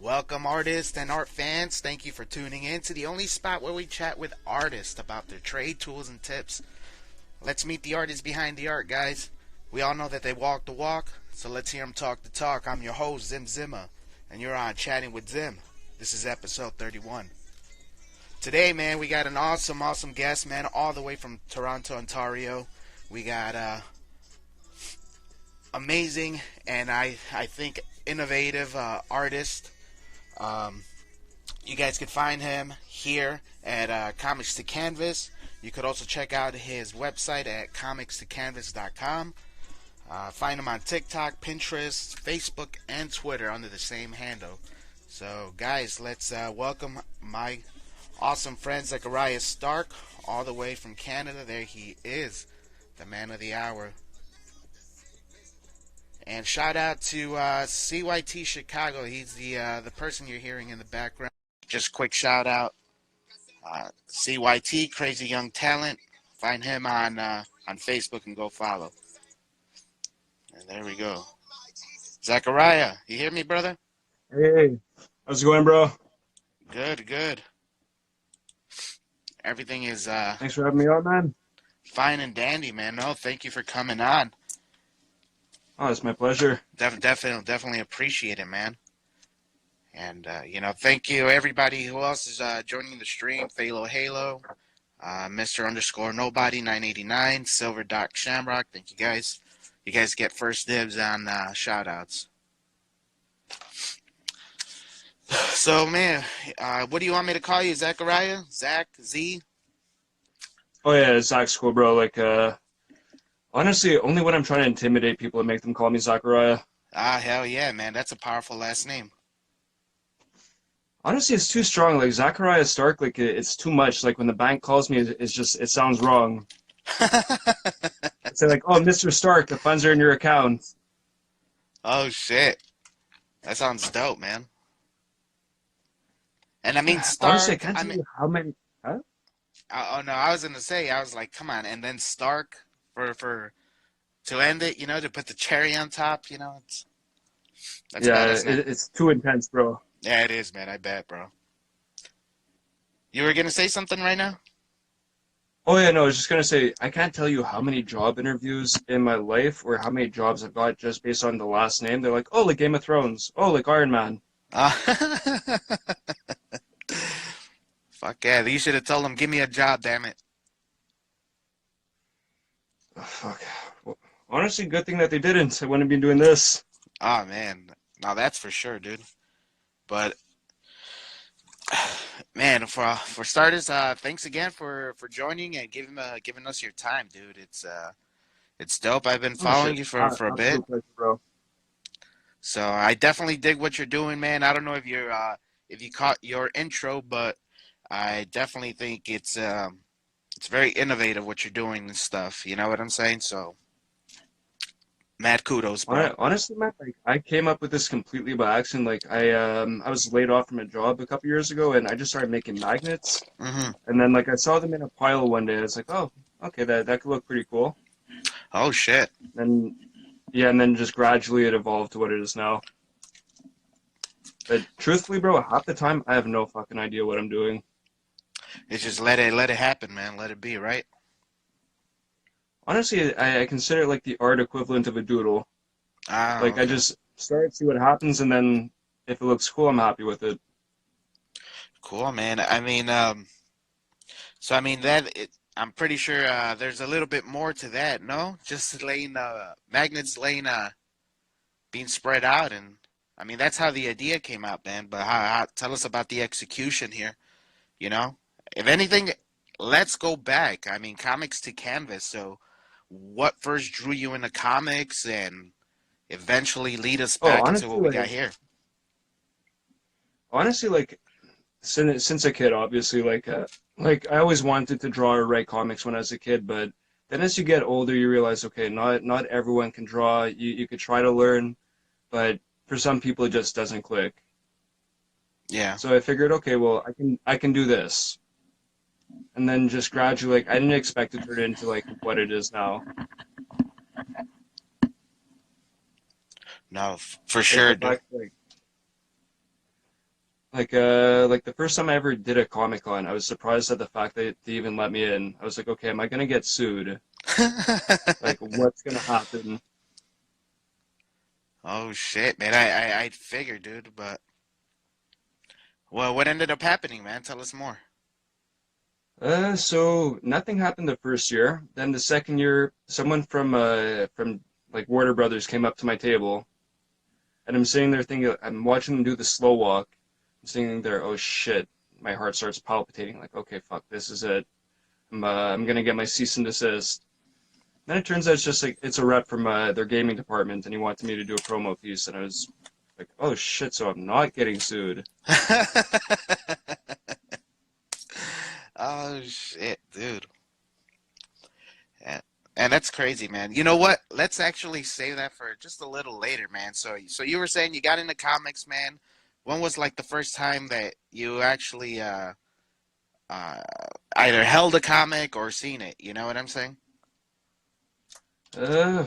Welcome, artists and art fans. Thank you for tuning in to the only spot where we chat with artists about their trade, tools, and tips. Let's meet the artists behind the art, guys. We all know that they walk the walk, so let's hear them talk the talk. I'm your host, Zim Zimma, and you're on Chatting with Zim. This is episode 31. Today, man, we got an awesome guest, man, all the way from Tornonto, Ontario. We got amazing and I think innovative artist. You guys could find him here at Comics to Canvas. You could also check out his website at comicstocanvas.com. Find him on TikTok, Pinterest, Facebook, and Twitter under the same handle. So, guys, let's welcome my awesome friend Zacharya Starke, all the way from Canada. There he is, the man of the hour. And shout out to CYT Chicago. He's the person you're hearing in the background. Just quick shout out, CYT, Crazy Young Talent. Find him on Facebook and go follow. And there we go. Zacharya, you hear me, brother? Hey, how's it going, bro? Good. Everything is Thanks for having me on, man. fine and dandy, man. No, thank you for coming on. Oh, it's my pleasure. Definitely appreciate it, man. And, thank you, everybody who else is joining the stream. Phalo Halo, Mr. _ Nobody 989, Silver Doc Shamrock. Thank you, guys. You guys get first dibs on shout-outs. So, man, what do you want me to call you? Zacharya? Zach? Z? Oh yeah, Zach's cool, bro. Honestly, only when I'm trying to intimidate people and make them call me Zacharya. Hell yeah, man. That's a powerful last name. Honestly, it's too strong. Like Zacharya Starke, it's too much. Like when the bank calls me, it sounds wrong. It's like, oh, Mr. Stark, the funds are in your account. Oh, shit. That sounds dope, man. And I mean, Honestly, I Stark, can't tell you how many. Huh? oh no, I was gonna say, I was like, come on, and then Stark for to end it, to put the cherry on top, that's Yeah, badass name. it's too intense, bro. Yeah, it is, man. I bet, bro. You were gonna say something right now? Oh yeah, no, I was just gonna say I can't tell you how many job interviews in my life or how many jobs I've got just based on the last name. They're like, oh, like Game of Thrones. Oh, like Iron Man. Uh, Fuck yeah! You should have told him, give me a job, damn it. Oh, fuck. Well, honestly, good thing that they didn't. I wouldn't be doing this. Oh man, now that's for sure, dude. But man, for starters, thanks again for joining and giving us your time, dude. It's dope. I've been Oh following shit. you for a bit, Absolute pleasure, bro. so I definitely dig what you're doing, man. I don't know if you caught your intro, but I definitely think it's very innovative what you're doing and stuff. You know what I'm saying? So mad kudos, bro. Honestly, man, like I came up with this completely by accident. Like I was laid off from a job a couple years ago, and I just started making magnets. Hmm. And then like I saw them in a pile one day. I was like, oh, okay, that could look pretty cool. Oh shit. And yeah, and then just gradually it evolved to what it is now. But truthfully, bro, half the time I have no fucking idea what I'm doing. It's just let it happen, man. Let it be, right? Honestly, I consider it like the art equivalent of a doodle. Ah, Like I okay. just start, see what happens, and then if it looks cool, I'm happy with it. Cool, man. I mean, so I mean I'm pretty sure there's a little bit more to that, no? Just laying magnets laying being spread out, and I mean that's how the idea came out, man. But tell us about the execution here. You know, if anything, let's go back. I mean, comics to canvas. So, what first drew you into comics, and eventually lead us Oh, back into what we got here? honestly, like since a kid, obviously, like I always wanted to draw or write comics when I was a kid, but then as you get older, you realize, okay, not everyone can draw. You could try to learn, but for some people, it just doesn't click. Yeah. So I figured, okay, well, I can do this, and then just gradually, like I didn't expect to turn it into like what it is now. No, for Like sure, the dude. fact, like Like the first time I ever did a Comic Con, I was surprised at the fact that they even let me in. I was like, okay, am I gonna get sued? Like, what's gonna happen? Oh shit, man. I figured, dude, but well, what ended up happening, man? Tell us more. So nothing happened the first year. Then the second year, someone from like Warner Brothers came up to my table, and I'm sitting there thinking, I'm watching them do the slow walk. I'm sitting there, oh shit, my heart starts palpitating. Like, okay, fuck, this is it. I'm gonna get my cease and desist. Then it turns out it's just like it's a rep from their gaming department, and he wanted me to do a promo piece, and I was like, oh shit, so I'm not getting sued. Oh shit, dude. Yeah. And that's crazy, man. You know what? Let's actually save that for just a little later, man. So you were saying you got into comics, man. When was like the first time that you actually uh either held a comic or seen it? You know what I'm saying? Uh,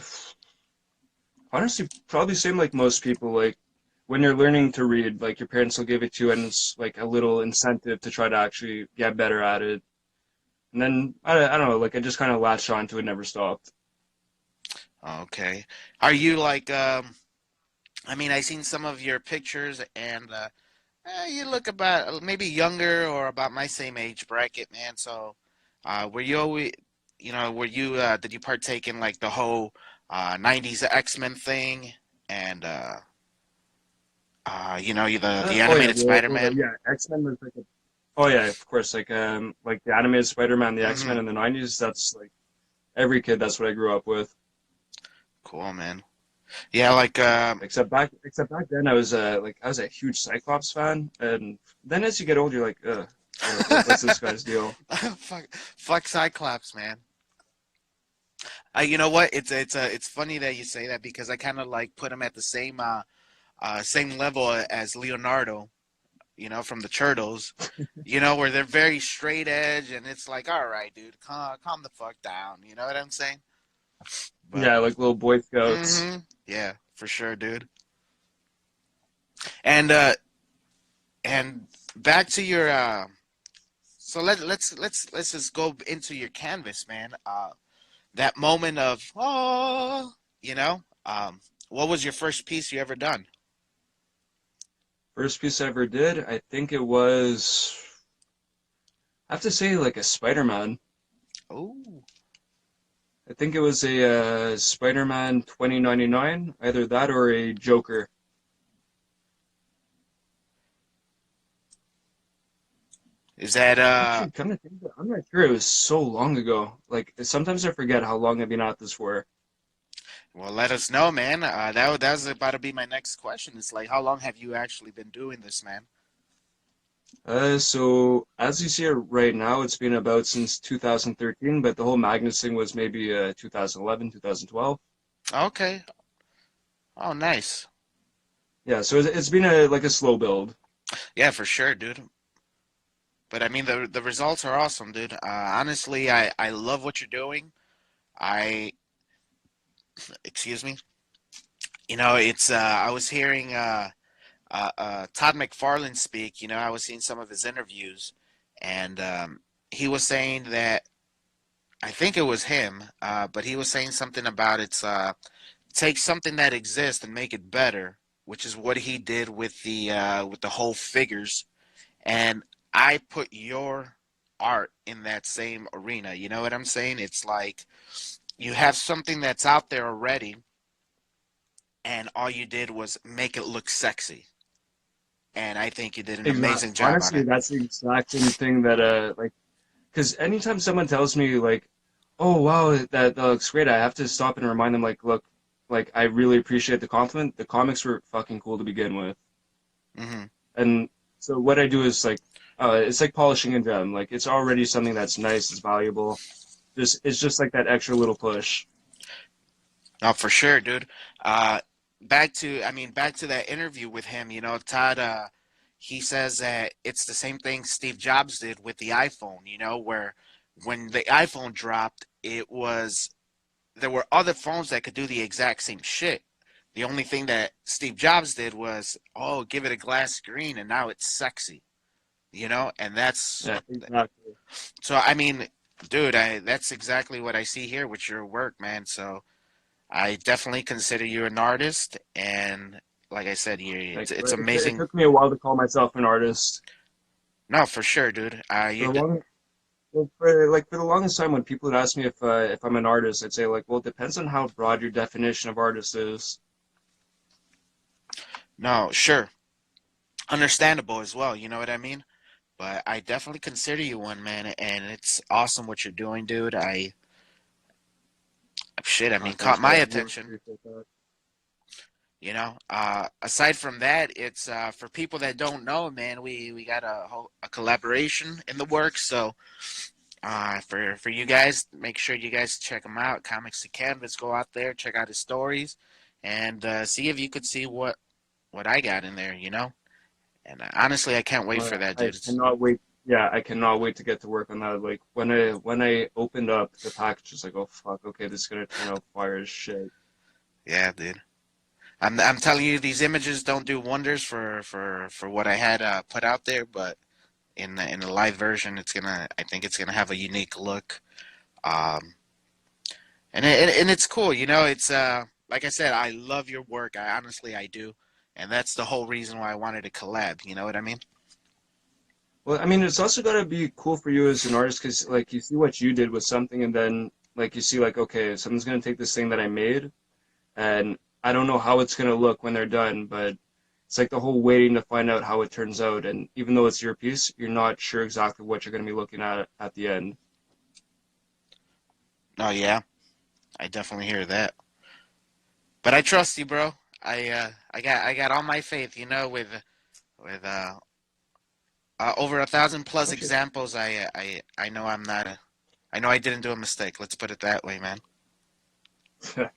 Honestly, probably same like most people. Like when you're learning to read, like your parents will give it to you, and it's like a little incentive to try to actually get better at it. And then I don't know, like I just kind of latched on to it, never stopped. Okay. Are you like I mean, I seen some of your pictures and you look about maybe younger or about my same age bracket, man. So, were you always, were you did you partake in like the whole '90s X-Men thing and the Oh yeah, animated Spider-Man? yeah, X-Men was like oh yeah, of course, like the animated Spider-Man, the X-Men Mm-hmm. in the '90s. That's like every kid. That's what I grew up with. Cool, man. Yeah, like Except back then, I was a huge Cyclops fan, and then as you get older, you're like, what's this guy's deal? fuck Cyclops, man. You know what? It's funny that you say that because I kind of like put him at the same level as Leonardo, from the Turtles, where they're very straight edge, and it's like, all right, dude, calm the fuck down. You know what I'm saying? But, Yeah, like little Boy Scouts. yeah, for sure, dude. And back to your, so let's just go into your canvas, man. That moment of, oh, you know, um, what was your first piece you ever done? First piece I ever did, I think it was, I have to say, like a Spider-Man. Oh, I think it was a Spider-Man 2099, either that or a Joker. is that Actually, come to think of it, I'm not sure. It was so long ago. Like sometimes I forget how long I've been at this for. Well, let us know, man. That was about to be my next question. It's like, how long have you actually been doing this, man? So as you see it right now, it's been about since 2013, but the whole Magnus thing was maybe 2011, 2012. Okay. Oh, nice. Yeah, so it's been a like a slow build. Yeah, for sure, dude. But I mean, the results are awesome, dude. Honestly, I love what you're doing. I excuse me. It's I was hearing Todd McFarlane speak. I was seeing some of his interviews, and he was saying that I think it was him, but he was saying something about take something that exists and make it better, which is what he did with the whole figures. And I put your art in that same arena. You know what I'm saying? It's like you have something that's out there already, and all you did was make it look sexy. And I think you did an Exactly. amazing job on Honestly, it. that's the exact same thing that like because anytime someone tells me like, "Oh wow, that looks great," I have to stop and remind them like, "Look, like I really appreciate the compliment. The comics were fucking cool to begin with." Hmm. And so what I do is like, it's like polishing a gem. Like it's already something that's nice, it's valuable. Just it's just like that extra little push. Oh, for sure, dude. Uh, back to that interview with him. Todd. He says that it's the same thing Steve Jobs did with the iPhone. Where when the iPhone dropped, it was there were other phones that could do the exact same shit. The only thing that Steve Jobs did was, oh, give it a glass screen, and now it's sexy, and that's Yeah, exactly. so. I mean, dude, that's exactly what I see here with your work, man. So I definitely consider you an artist, and like I said, Like, it's it amazing. took me a while to call myself an artist. No, for sure, dude. For the long, well, for the longest time, when people would ask me if I'm an artist, I'd say like, well, it depends on how broad your definition of artist is. no, sure, understandable as well. You know what I mean? But I definitely consider you one, man, and it's awesome what you're doing, dude. Shit, I Oh, mean, caught thanks, my man. I really attention. appreciate that. Aside from that, it's for people that don't know, man. We got a collaboration in the works. So for you guys, make sure you guys check him out. Comics to Canvas. Go out there, check out his stories, and see if you could see what I got in there. And honestly, I can't wait for that, I dude. cannot wait. Yeah, I cannot wait to get to work on that. Like when I opened up the package, it's like, oh fuck, okay, this is gonna turn out fire as shit. Yeah, dude. I'm telling you, these images don't do wonders for what I had put out there, but in the live version, I think it's gonna have a unique look. Um, and it's cool, It's like I said, I love your work. I do, and that's the whole reason why I wanted to collab. You know what I mean? Well, I mean, it's also gotta be cool for you as an artist because like you see what you did with something, and then like you see like, okay, someone's gonna take this thing that I made, and I don't know how it's gonna look when they're done, but it's like the whole waiting to find out how it turns out, and even though it's your piece, you're not sure exactly what you're gonna be looking at the end. Oh yeah, I definitely hear that. But I trust you, bro. I got all my faith. With over 1,000 plus Actually, examples, I know I'm not a. I know I didn't do a mistake. Let's put it that way, man. well,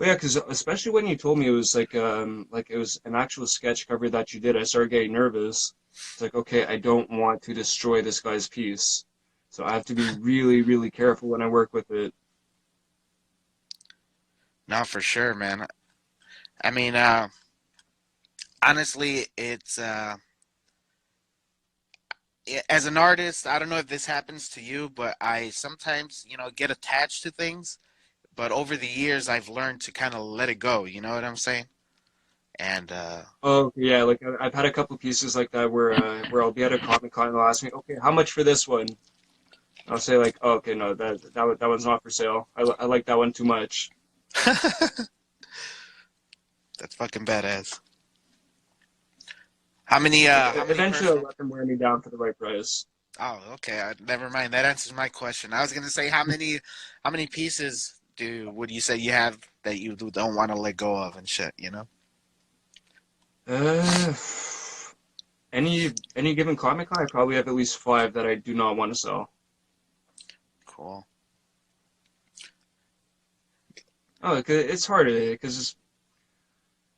yeah, because especially when you told me it was an actual sketch cover that you did, I started getting nervous. It's like, okay, I don't want to destroy this guy's piece, so I have to be really, really careful when I work with it. No, for sure, man. I mean, honestly, it's as an artist, I don't know if this happens to you, but I sometimes, get attached to things. But over the years, I've learned to kind of let it go. You know what I'm saying? And Oh, yeah, like I've had a couple pieces like that where I'll be at a Comic Con and they'll ask me, okay, how much for this one? And I'll say like, oh, okay, no, that one's not for sale. I like that one too much. that's fucking badass. How many Eventually, I'll personal? let them wear me down for the right price. Oh, okay. Never mind. That answers my question. I was gonna say how many pieces would you say you have that you don't want to let go of and shit? Uh, any given Comic Con, I probably have at least five that I do not want to sell. Cool. Oh, it's hard because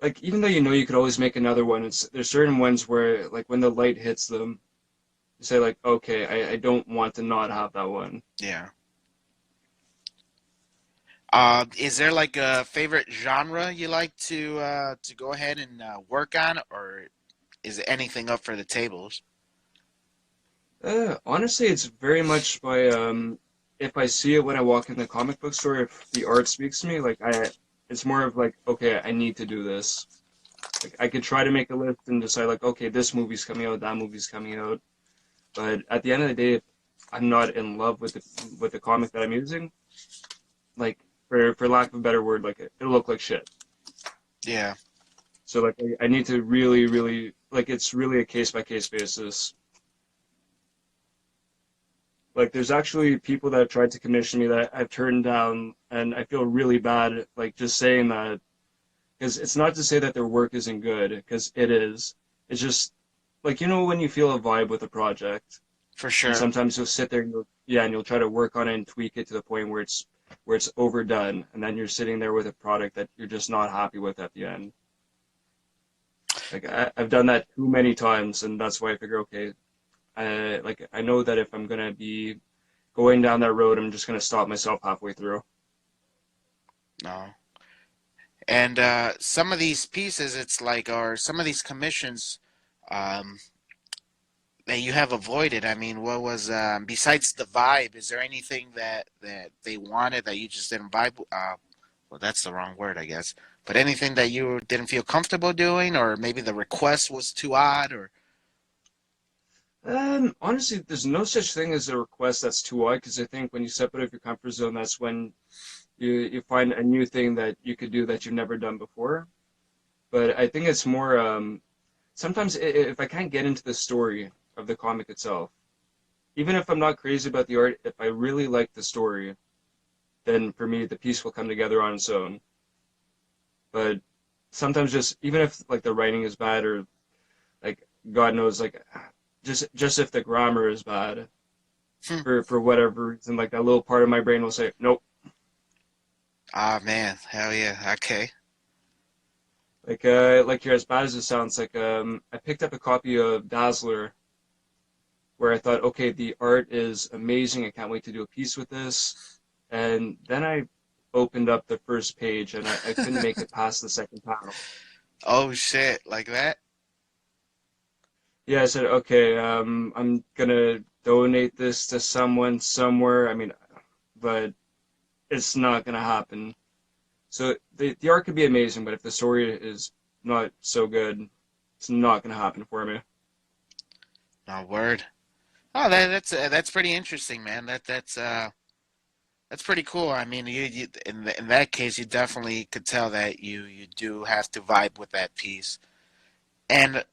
like even though you know you could always make another one, there's certain ones where like when the light hits them, you say like, okay, I don't want to not have that one. Yeah. Is there like a favorite genre you like to go ahead and work on, or is anything up for the tables? Honestly, it's very much by if I see it when I walk in the comic book store, if the art speaks to me, it's more of like, okay, I need to do this. Like I could try to make a list and decide like, okay, this movie's coming out, that movie's coming out, but at the end of the day, if I'm not in love with the comic that I'm using, like for lack of a better word, like it'll look like shit. Yeah. So like I need to really, really like it's really a case by case basis. Like there's actually people that have tried to commission me that I've turned down, and I feel really bad like just saying that because it's not to say that their work isn't good because it is. It's just like when you feel a vibe with a project, For and sure. sometimes you'll sit there and you'll try to work on it and tweak it to the point where it's overdone, and then you're sitting there with a product that you're just not happy with at the end. Like I've done that too many times, and that's why I figure, okay, I know that if I'm gonna be going down that road, I'm just gonna stop myself halfway through. No. And some of these pieces, it's like, or some of these commissions um, that you have avoided. I mean, what was besides the vibe? Is there anything that they wanted that you just didn't vibe? Well, that's the wrong word, I guess. But anything that you didn't feel comfortable doing, or maybe the request was too odd, or Honestly, there's no such thing as a request that's too wide because I think when you step out of your comfort zone, that's when you find a new thing that you could do that you've never done before. But I think it's more sometimes if I can't get into the story of the comic itself, even if I'm not crazy about the art, if I really like the story, then for me the piece will come together on its own. But sometimes just even if like the writing is bad or like God knows like just if the grammar is bad hmm. for whatever reason, like that little part of my brain will say nope. Ah man, hell yeah, okay. Like here, as bad as it sounds, like I picked up a copy of Dazzler where I thought, okay, the art is amazing. I can't wait to do a piece with this. And then I opened up the first page and I couldn't make it past the second panel. Oh shit, like that? Yeah, I said, okay, I'm gonna donate this to someone somewhere. I mean, but it's not gonna happen. So the art could be amazing, but if the story is not so good, it's not gonna happen for me. No word. Oh, that's pretty interesting, man. That's pretty cool. I mean, you in that case, you definitely could tell that you do have to vibe with that piece. And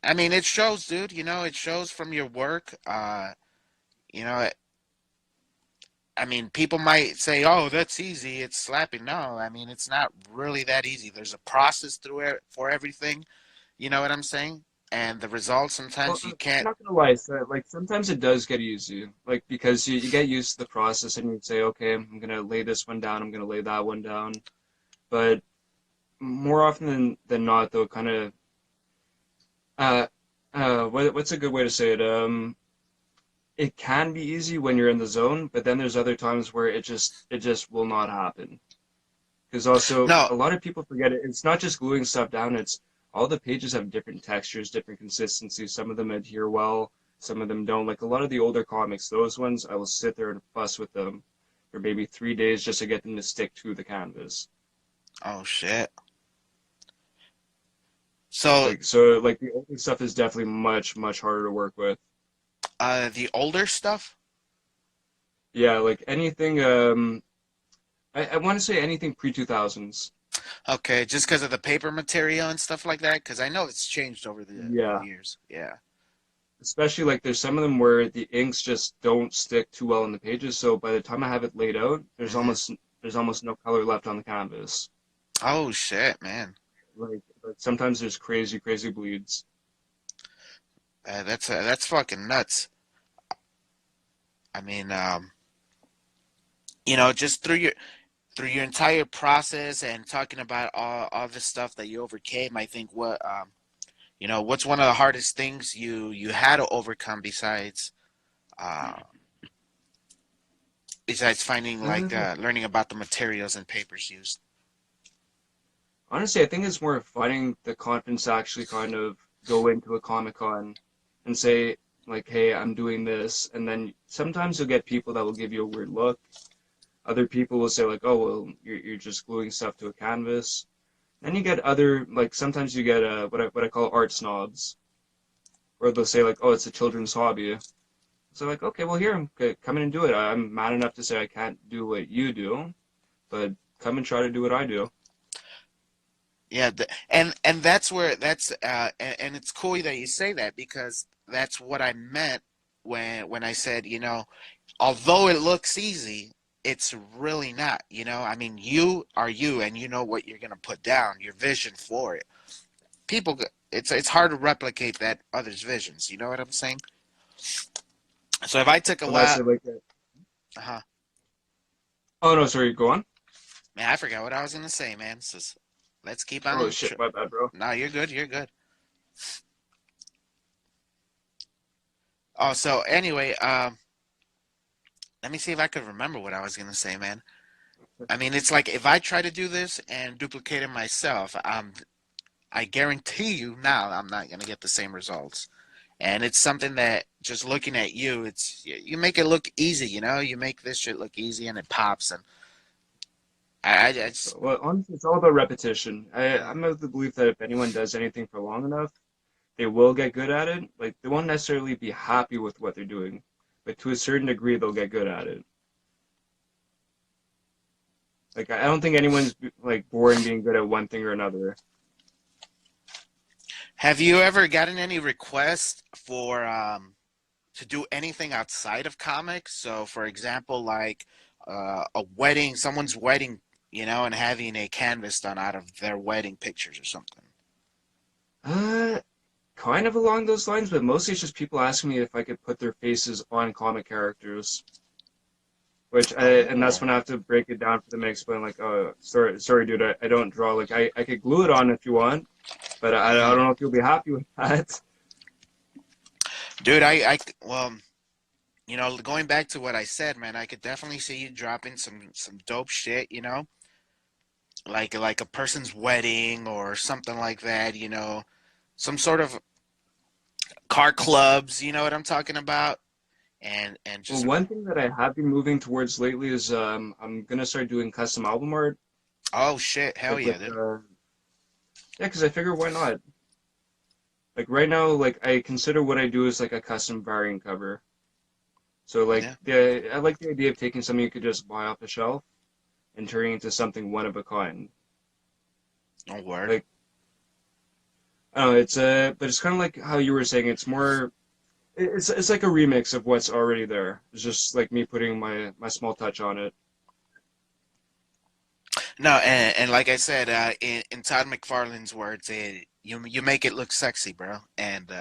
I mean, it shows, dude. You know, it shows from your work. You know, I mean, people might say, "Oh, that's easy. It's slapping." No, I mean, it's not really that easy. There's a process through it for everything. You know what I'm saying? And the results Well, sometimes you I'm can't. not gonna lie, so, like sometimes it does get easy, like because you get used to the process and you say, okay, I'm gonna lay this one down, I'm gonna lay that one down. But more often than not, though, kind of uh what's a good way to say it? It can be easy when you're in the zone, but then there's other times where it just will not happen. Because also No, a lot of people forget it. It's not just gluing stuff down. It's all the pages have different textures, different consistencies. Some of them adhere well, some of them don't. Like a lot of the older comics, those ones I will sit there and fuss with them for maybe 3 days just to get them to stick to the canvas. oh shit. So, Like the older stuff is definitely much harder to work with. the older stuff. Yeah, like anything. I want to say anything pre 2000s. Okay, just because of the paper material and stuff like that. Because I know it's changed over the Yeah, years. Yeah. especially like there's some of them where the inks just don't stick too well in the pages. So by the time I have it laid out, Hmm. there's almost no color left on the canvas. Oh shit, man. Like sometimes there's crazy bleeds. That's fucking nuts. I mean, just through your entire process and talking about all the stuff that you overcame, I think what's one of the hardest things you had to overcome uh besides finding like Uh, learning about the materials and papers used. Honestly, I think it's more finding the confidence to actually kind of go into a Comic Con and say like, "Hey, I'm doing this," and then sometimes you'll get people that will give you a weird look. Other people will say like, "Oh, well, you're just gluing stuff to a canvas." Then you get other like sometimes you get what I call art snobs, where they'll say like, "Oh, it's a children's hobby." So like, okay, well here, okay, come in and do it. I'm mad enough to say I can't do what you do, but come and try to do what I do. Yeah, and that's where and it's cool that you say that because that's what I meant when I said, although it looks easy, it's really not, I mean, you are you and you know what you're going to put down, your vision for it. People it's hard to replicate that others' visions, you know what I'm saying? So if I took a When I lot, say like that, uh-huh. oh no, sorry, go on. Man, I forgot what I was going to say, man. So let's keep Oh on shit, my bad, bro. No, you're good. You're good. Oh, so anyway, let me see if I could remember what I was gonna say, man. I mean, it's like if I try to do this and duplicate it myself, I guarantee you now I'm not gonna get the same results. And it's something that just looking at you, it's you make it look easy, you know. You make this shit look easy, and it pops. And I just Well, honestly, it's all about repetition. I'm of the belief that if anyone does anything for long enough, they will get good at it. Like they won't necessarily be happy with what they're doing, but to a certain degree, they'll get good at it. Like I don't think anyone's like born being good at one thing or another. have you ever gotten any requests for to do anything outside of comics? So, for example, like a wedding, someone's wedding, you know, and having a canvas done out of their wedding pictures or something. Uh, Kind of along those lines, but mostly it's just people asking me if I could put their faces on comic characters. And that's Oh, when I have to break it down for them and explain like, oh, sorry, dude, I don't draw. Like, I could glue it on if you want, but I hmm don't know if you'll be happy with that. dude, well, you know, going back to what I said, man, I could definitely see you dropping some dope shit, you know, like a person's wedding or something like that, you know, some sort of car clubs, you know what I'm talking about, and Well, just one thing that I have been moving towards lately is I'm gonna start doing custom album art, oh shit, hell like yeah, with dude, yeah, because I figure why not? Like right now, like I consider what I do as like a custom variant cover. So like yeah, I like the idea of taking something you could just buy off the shelf and turning it into something one of a kind. no word. Like I don't know, but it's kind of like how you were saying. It's more, it's like a remix of what's already there. It's just like me putting my small touch on it. No, and like I said, in Todd McFarlane's words, you make it look sexy, bro, and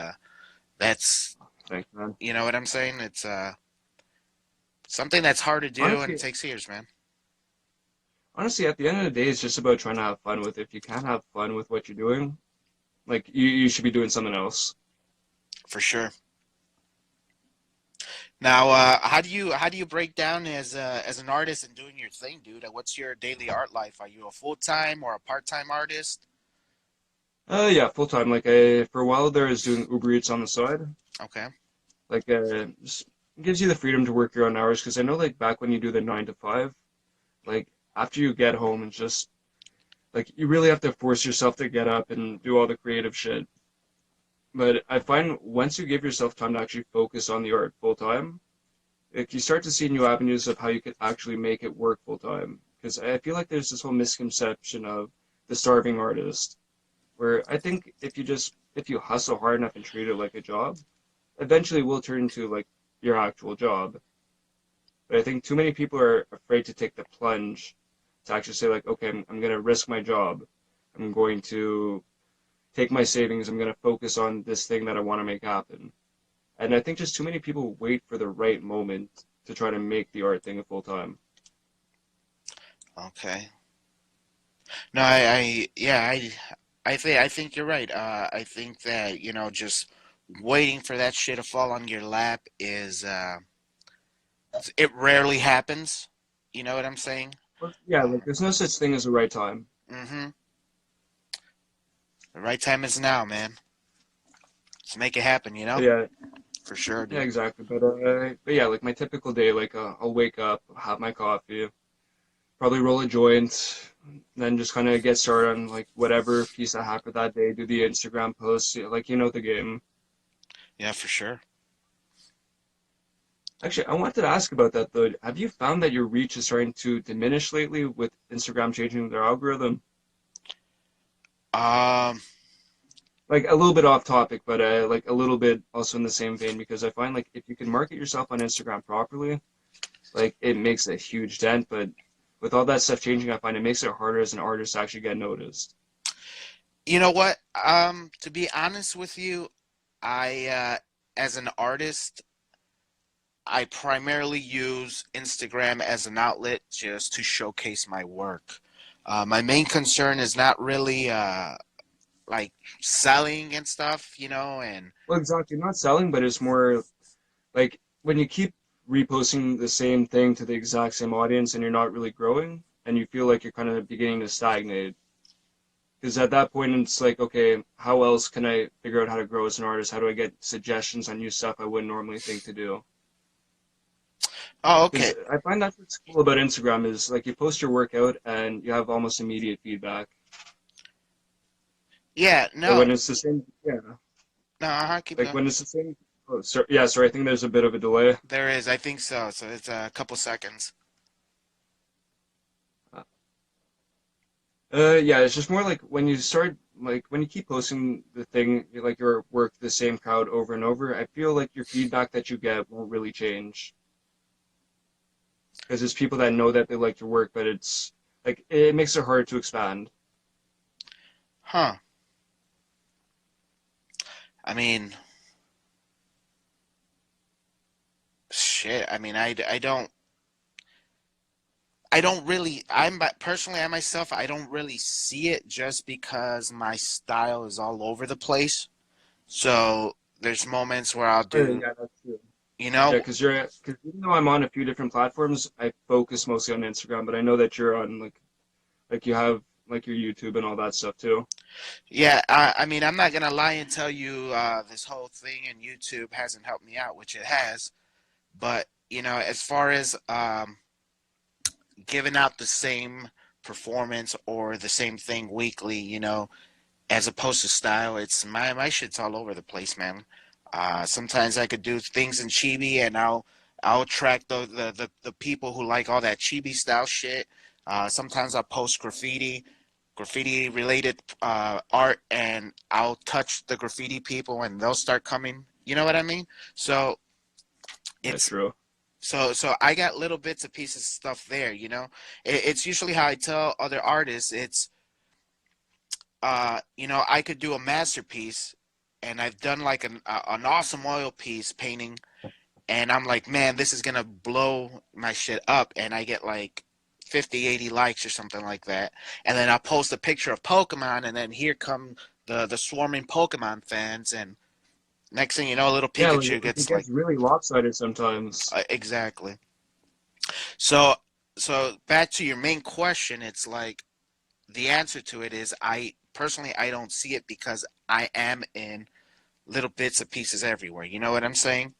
that's Thanks, man. you know what I'm saying. It's something that's hard to do and it Honestly, takes years, man. honestly, at the end of the day, it's just about trying to have fun with it. If you can't have fun with what you're doing, like you should be doing something else. For sure. Now, how do you break down as an artist and doing your thing, dude? What's your daily art life? Are you a full time or a part time artist? Yeah, full time. Like I for a while there, I was doing Uber Eats on the side. Okay. Like just gives you the freedom to work your own hours. Because I know like back when you do the 9 to 5, like after you get home, it's just like you really have to force yourself to get up and do all the creative shit. But I find once you give yourself time to actually focus on the art full time, like you start to see new avenues of how you could actually make it work full time. Because I feel like there's this whole misconception of the starving artist, where I think if you hustle hard enough and treat it like a job, eventually it will turn into like your actual job. But I think too many people are afraid to take the plunge to actually say like, okay, I'm going to risk my job. I'm going to take my savings. I'm going to focus on this thing that I want to make happen. And I think just too many people wait for the right moment to try to make the art thing a full time. Okay. No, yeah, I think you're right. I think that you know just waiting for that shit to fall on your lap is it rarely happens. You know what I'm saying? But yeah, like there's no such thing as the right time. Mm-hmm. The right time is now, man. Let's make it happen. You But know, yeah, for sure, yeah, dude. exactly. But yeah, like my typical day, like I'll wake up, have my coffee, probably roll a joint, then just kind of get started on like whatever piece I have for that day. Do the Instagram posts, yeah, like you know the game. Yeah, for sure. Actually, I wanted to ask about that though. Have you found that your reach is starting to diminish lately with Instagram changing their algorithm? Um, Like a little bit off topic, but like a little bit also in the same vein because I find like if you can market yourself on Instagram properly, like it makes a huge dent. But with all that stuff changing, I find it makes it harder as an artist to actually get noticed. you know what? To be honest with you, as an artist, I primarily use Instagram as an outlet just to showcase my work. My main concern is not really like selling and stuff, you know, and Well, exactly, not selling, but it's more like when you keep reposting the same thing to the exact same audience and you're not really growing, and you feel like you're kind of beginning to stagnate. Because at that point, it's like, okay, how else can I figure out how to grow as an artist? How do I get suggestions on new stuff I wouldn't normally think to do? Oh, Because okay. I find that's what's cool about Instagram is like you post your workout and you have almost immediate feedback. Yeah, But no, when it's the same, yeah, no, keep like going. when it's the same, oh, yeah, sorry, I think there's a bit of a delay. There is, I think so. So it's a couple seconds. Yeah, it's just more like when you start, like when you keep posting the thing, like your work, to the same crowd over and over. I feel like your feedback that you get won't really change because there's people that know that they like your work, but it's like it makes it hard to expand. Huh. I mean, shit. I mean, I don't really, personally, I myself, I don't really see it just because my style is all over the place. So there's moments where I'll do, Yeah, that's true. you Yeah, know, because even though I'm on a few different platforms, I focus mostly on Instagram, but I know that you're on like you have like your YouTube and all that stuff too. yeah, I mean, I'm not gonna lie and tell you this whole thing in YouTube hasn't helped me out, which it has. But as far as giving out the same performance or the same thing weekly, as opposed to style, it's my shit's all over the place, man. Sometimes I could do things in chibi, and I'll attract the people who like all that chibi style shit. Sometimes I'll post graffiti related art, and I'll touch the graffiti people, and they'll start coming. You know what I mean? So Yeah, it's true. so I got little bits and pieces of stuff there. It's usually how I tell other artists. It's I could do a masterpiece, and I've done like an awesome oil piece painting, and I'm like, man, this is gonna blow my shit up, and I get like 50, 80 likes or something like that, and then I'll post a picture of Pokemon, and then here come the swarming Pokemon fans, and next thing you know, little Yeah, like Pikachu it gets like gets really lopsided sometimes. exactly. So so back to your main question, it's like the answer to it is I personally I don't see it because I am in little bits and pieces everywhere. You know what I'm saying?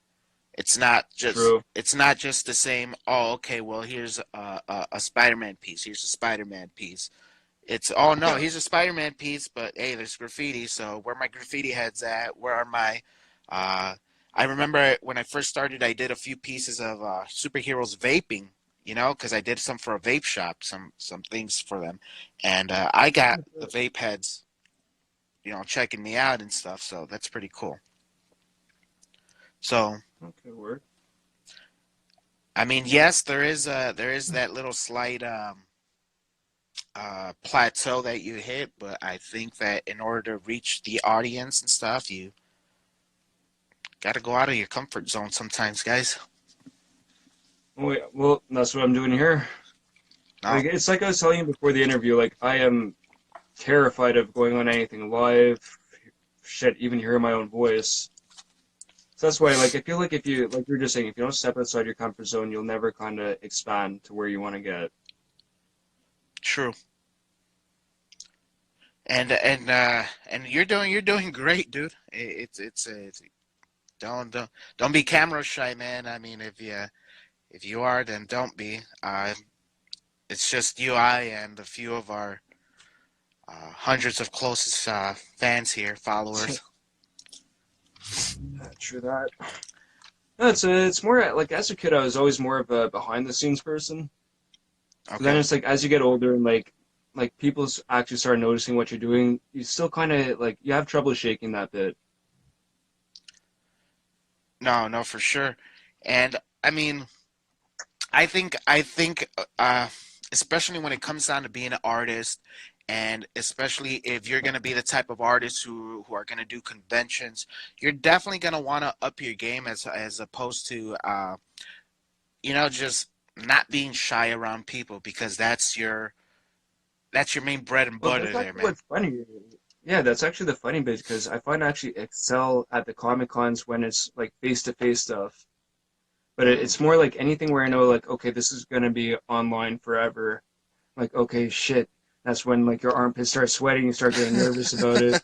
True. It's not just the same. Oh, okay. Well, here's a Spider-Man piece. Here's a Spider-Man piece. It's oh no, here's a Spider-Man piece, but hey, there's graffiti. So where my graffiti heads at? Where are my? Uh, I remember when I first started, I did a few pieces of superheroes vaping. Because I did some for a vape shop, some things for them, and I got the vape heads, checking me out and stuff. So that's pretty cool. So Okay, work. I mean, yes, there is that little slight plateau that you hit, but I think that in order to reach the audience and stuff, you got to go out of your comfort zone sometimes, guys. Wait, well, that's what I'm doing here. No, Like it's like I was telling you before the interview. Like I am terrified of going on anything live. Shit, even hearing my own voice. So that's why, like, I feel like if you, like you're just saying, if you don't step outside your comfort zone, you'll never kind of expand to where you want to get. true. And you're doing great, dude. It's don't be camera shy, man. I mean, if you are, then don't be. It's just you, I, and a few of our hundreds of closest fans here, followers. True that. No, it's more like as a kid, I was always more of a behind the scenes person. But then Okay. it's like as you get older and like people actually start noticing what you're doing, you still kind of like you have trouble shaking that bit. No, no, for sure. And I mean, I think, especially when it comes down to being an artist, and especially if you're gonna be the type of artist who are gonna do conventions, you're definitely gonna want to up your game as opposed to just not being shy around people because that's your main bread and Well, butter that's there, actually man. what's funny. Yeah, that's actually the funny bit because I find I actually excel at the Comic Cons when it's like face to face stuff. But Mm, it's more like anything where I know like okay, this is gonna be online forever. like, okay, shit. That's when like your armpits start sweating, you start getting nervous about it.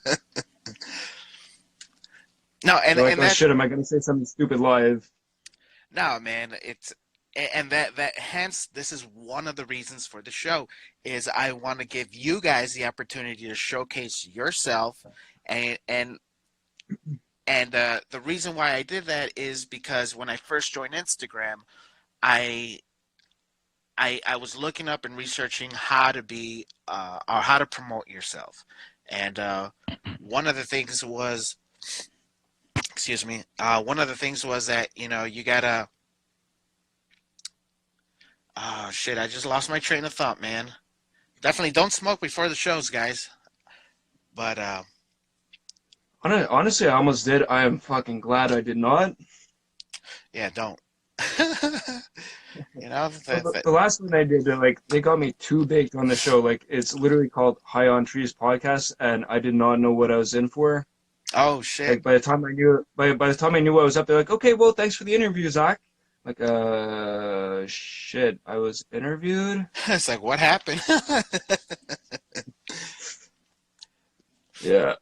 No, You're like, and oh that shit, am I gonna say something stupid live? no, man, and that hence this is one of the reasons for the show is I want to give you guys the opportunity to showcase yourself and and and the reason why I did that is because when I first joined Instagram, I I was looking up and researching how to be or how to promote yourself, and one of the things was, excuse me, one of the things was that you gotta. Oh shit! I just lost my train of thought, man. Definitely don't smoke before the shows, guys. But Honestly, I almost did. I am fucking glad I did not. yeah, don't. you know, Well, the last one I did, like they got me too baked on the show. Like it's literally called High on Trees podcast, and I did not know what I was in for. oh shit! Like by the time I knew I was up there, like, okay, well, thanks for the interview, Zach. Like, shit, I was interviewed. it's like what happened? Yeah,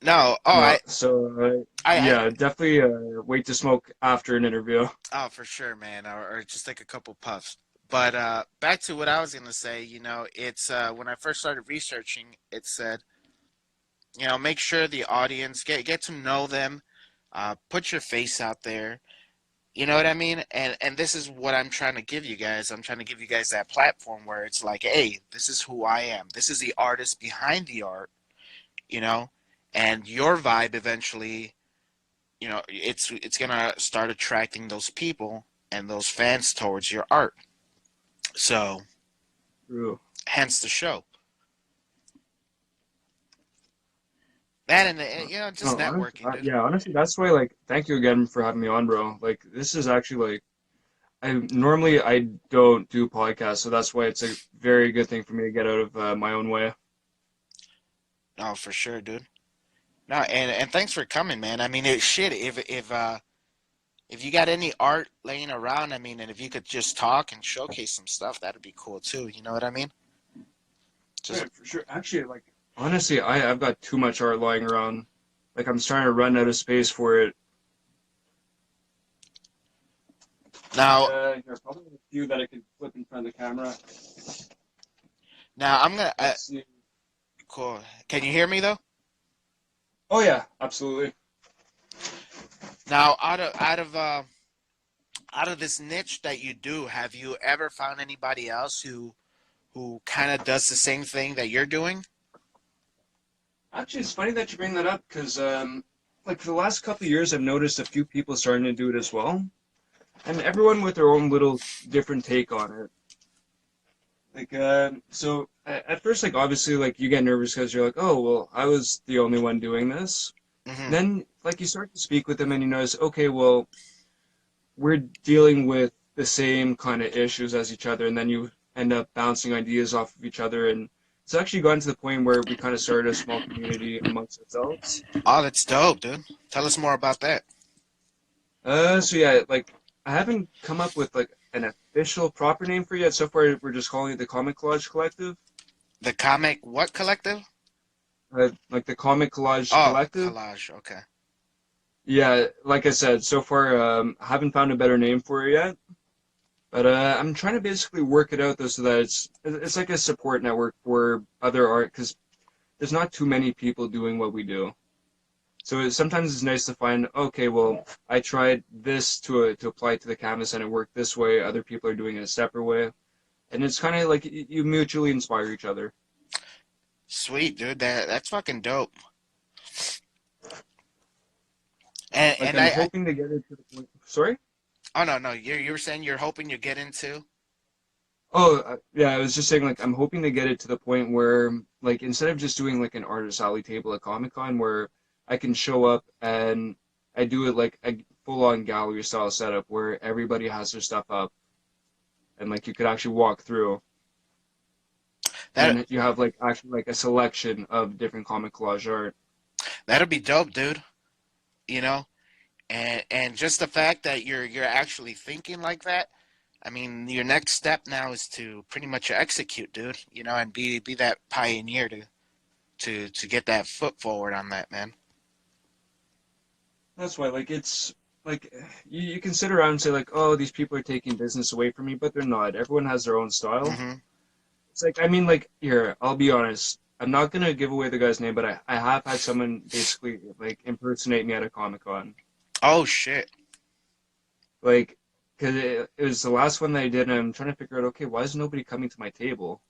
no, oh no. So, I yeah, definitely wait to smoke after an interview. oh for sure, man, or just take a couple puffs. But back to what I was gonna say. It's when I first started researching, it said, make sure the audience get to know them, put your face out there. You know what I mean? And this is what I'm trying to give you guys. I'm trying to give you guys that platform where it's like, hey, this is who I am. This is the artist behind the art, you know? And your vibe eventually, it's gonna start attracting those people and those fans towards your art. So True. hence the show. That and just No, honestly, networking, dude. yeah, honestly, that's why. Like, thank you again for having me on, bro. Like, this is actually like I don't do podcasts, so that's why it's a very good thing for me to get out of my own way. Oh, for sure, dude. No, and thanks for coming, man. I mean, shit. If you got any art laying around, I mean, and if you could just talk and showcase some stuff, that'd be cool too. You know what I mean? Just Yeah, for sure. Actually, like honestly, I've got too much art lying around. Like I'm starting to run out of space for it. now, There's probably a few that I could flip in front of the camera. now I'm gonna. Let's see. Cool. Can you hear me though? Oh yeah, absolutely. Now, out of this niche that you do, have you ever found anybody else who kind of does the same thing that you're doing? Actually, it's funny that you bring that up because, like for the last couple of years, I've noticed a few people starting to do it as well, and everyone with their own little different take on it. Like, so at first, like obviously, like you get nervous because you're like, oh well, I was the only one doing this. Hmm. Then, like you start to speak with them, and you notice, okay, well, we're dealing with the same kind of issues as each other, and then you end up bouncing ideas off of each other, and it's actually gotten to the point where we kind of started a small community amongst ourselves. Oh, that's dope, dude. Tell us more about that. So yeah, like I haven't come up with like an official proper name for it yet. So far, we're just calling it the Comic Collage Collective. The comic what collective? Like the Comic Collage Oh, Collective. collage. Okay. Yeah, like I said, so far I haven't found a better name for it yet. But I'm trying to basically work it out though, so that it's like a support network for other art because there's not too many people doing what we do. So sometimes it's nice to find, okay, well, I tried this to apply to the canvas and it worked this way. Other people are doing it a separate way, and it's kind of like you mutually inspire each other. Sweet, dude. That's fucking dope. And Like and I'm I hoping to get it to the point. Sorry? oh no, you were saying you're hoping you get into. Oh, yeah, I was just saying like I'm hoping to get it to the point where like instead of just doing like an artist alley table at Comic Con where I can show up and I do it like a full on gallery style setup where everybody has their stuff up and like you could actually walk through That and you have like actually like a selection of different comic collage art. that'll be dope, dude. You know, and just the fact that you're actually thinking like that, I mean, your next step now is to pretty much execute, dude. And be that pioneer to get that foot forward on that, man. That's why, like, it's like you can sit around and say like, oh, these people are taking business away from me, but they're not. Everyone has their own style. Mm-hmm. It's like, I mean, like, here, I'll be honest. I'm not gonna give away the guy's name, but I have had someone basically like impersonate me at a Comic Con. Oh shit. Like, because it was the last one that I did, and I'm trying to figure out, okay, why is nobody coming to my table?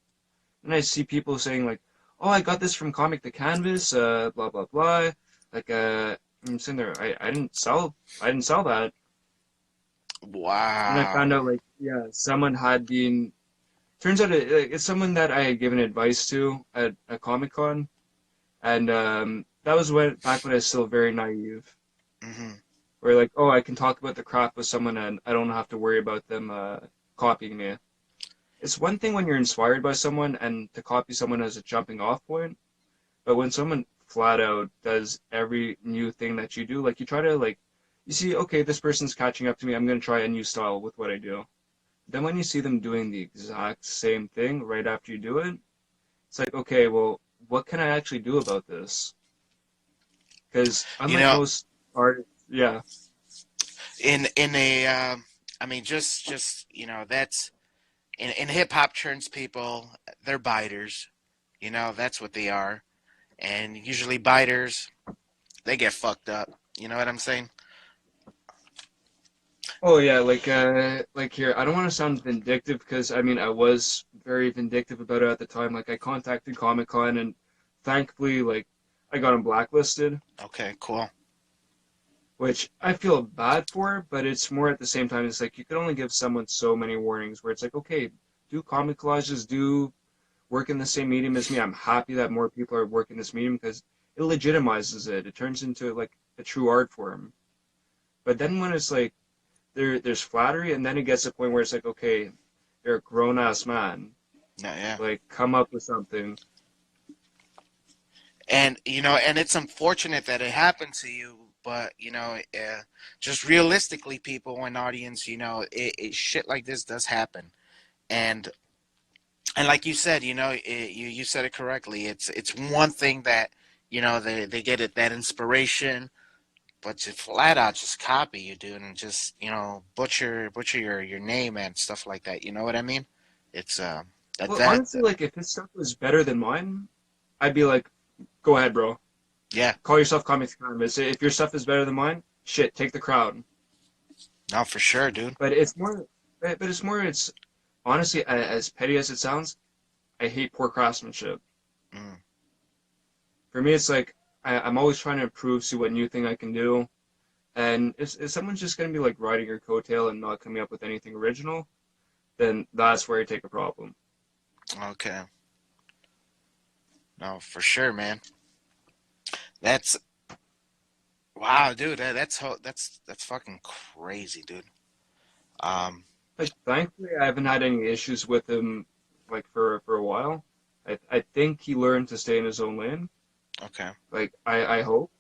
And I see people saying like, "Oh, I got this from Comic the Canvas, blah blah blah." Like, I'm sitting there, I didn't sell that. And I found Wow. out like, yeah, someone had been. Turns out it's someone that I had given advice to at a Comic Con, and that was back when I was still very naive. Mm-hmm. Where like, oh, I can talk about the craft with someone, and I don't have to worry about them copying me. It's one thing when you're inspired by someone and to copy someone as a jumping off point, but when someone flat out does every new thing that you do, like you try to like, you see, okay, this person's catching up to me. I'm gonna try a new style with what I do. Then when you see them doing the exact same thing right after you do it, it's like, okay, well, what can I actually do about this? Because You unlike know, most artists, yeah. in a, I mean, just that's in hip hop turns people. They're biters. That's what they are, and usually biters they get fucked up. You know what I'm saying? Oh yeah, like here, I don't want to sound vindictive because I mean I was very vindictive about it at the time. Like I contacted Comic Con and thankfully like I got him blacklisted, Okay, cool. which I feel bad for, but it's more at the same time it's like you can only give someone so many warnings where it's like, okay, do comic collages, do work in the same medium as me. I'm happy that more people are working this medium because it legitimizes it. It turns into like a true art form. But then when it's like there's flattery, and then it gets to the point where it's like, okay, you're a grown ass man. Yeah, yeah. Like, come up with something. And it's unfortunate that it happened to you, but just realistically, people in audience, shit like this does happen, and like you said, you said it correctly. It's one thing that they get it that inspiration, but to flat out just copy you, dude, and just butcher your name and stuff like that. You know what I mean? It's that Well, that honestly, like, if his stuff was better than mine, I'd be like, go ahead, bro. yeah, Call yourself Comics Canvas. If your stuff is better than mine, shit, take the crowd. no, for sure, dude. But it's honestly, as petty as it sounds, I hate poor craftsmanship. Mm. For me, it's like, I'm always trying to improve, see what new thing I can do. And if someone's just going to be like riding your coattail and not coming up with anything original, then that's where I take a problem. Okay, no, for sure, man. That's wow, dude. That's fucking crazy, dude. Um, Like, thankfully, I haven't had any issues with him, like, for a while. I think he learned to stay in his own lane. okay. Like, I hope.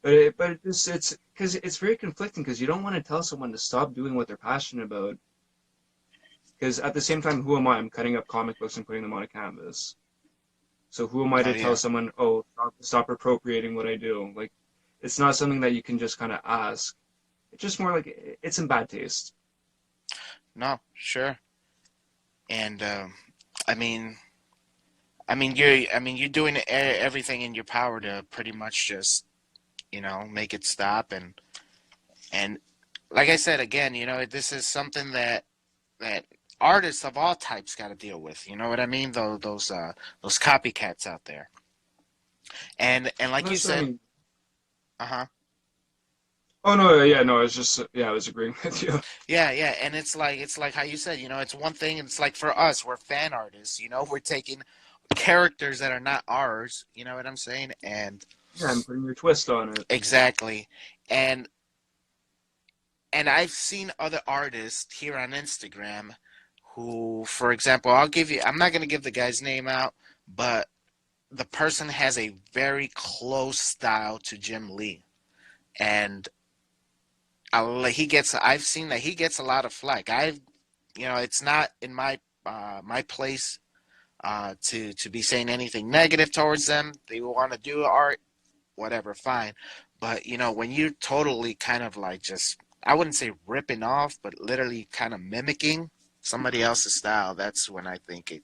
But it's because it's very conflicting because you don't want to tell someone to stop doing what they're passionate about. Because at the same time, who am I? I'm cutting up comic books and putting them on a canvas. So who am I Oh to tell yeah. someone, oh, stop appropriating what I do? Like, it's not something that you can just kind of ask. It's just more like it's in bad taste. No, sure. And I mean, you're doing everything in your power to pretty much just make it stop and like I said again, this is something that artists of all types got to deal with. You know what I mean? Those copycats out there. And And like you that's what I said, mean. uh huh. Oh no, yeah, no, it's just yeah, I was agreeing with you. Yeah, yeah, and it's like how you said, it's one thing. It's like for us, we're fan artists. We're taking characters that are not ours. You know what I'm saying? And Yeah, I'm putting your twist on it. exactly, and I've seen other artists here on Instagram who, for example, I'm not gonna give the guy's name out, but the person has a very close style to Jim Lee, and I've seen that he gets a lot of flack. It's not in my place to be saying anything negative towards them. They want to do art, whatever, fine. But when you totally kind of like just, I wouldn't say ripping off, but literally kind of mimicking somebody else's style, that's when I think it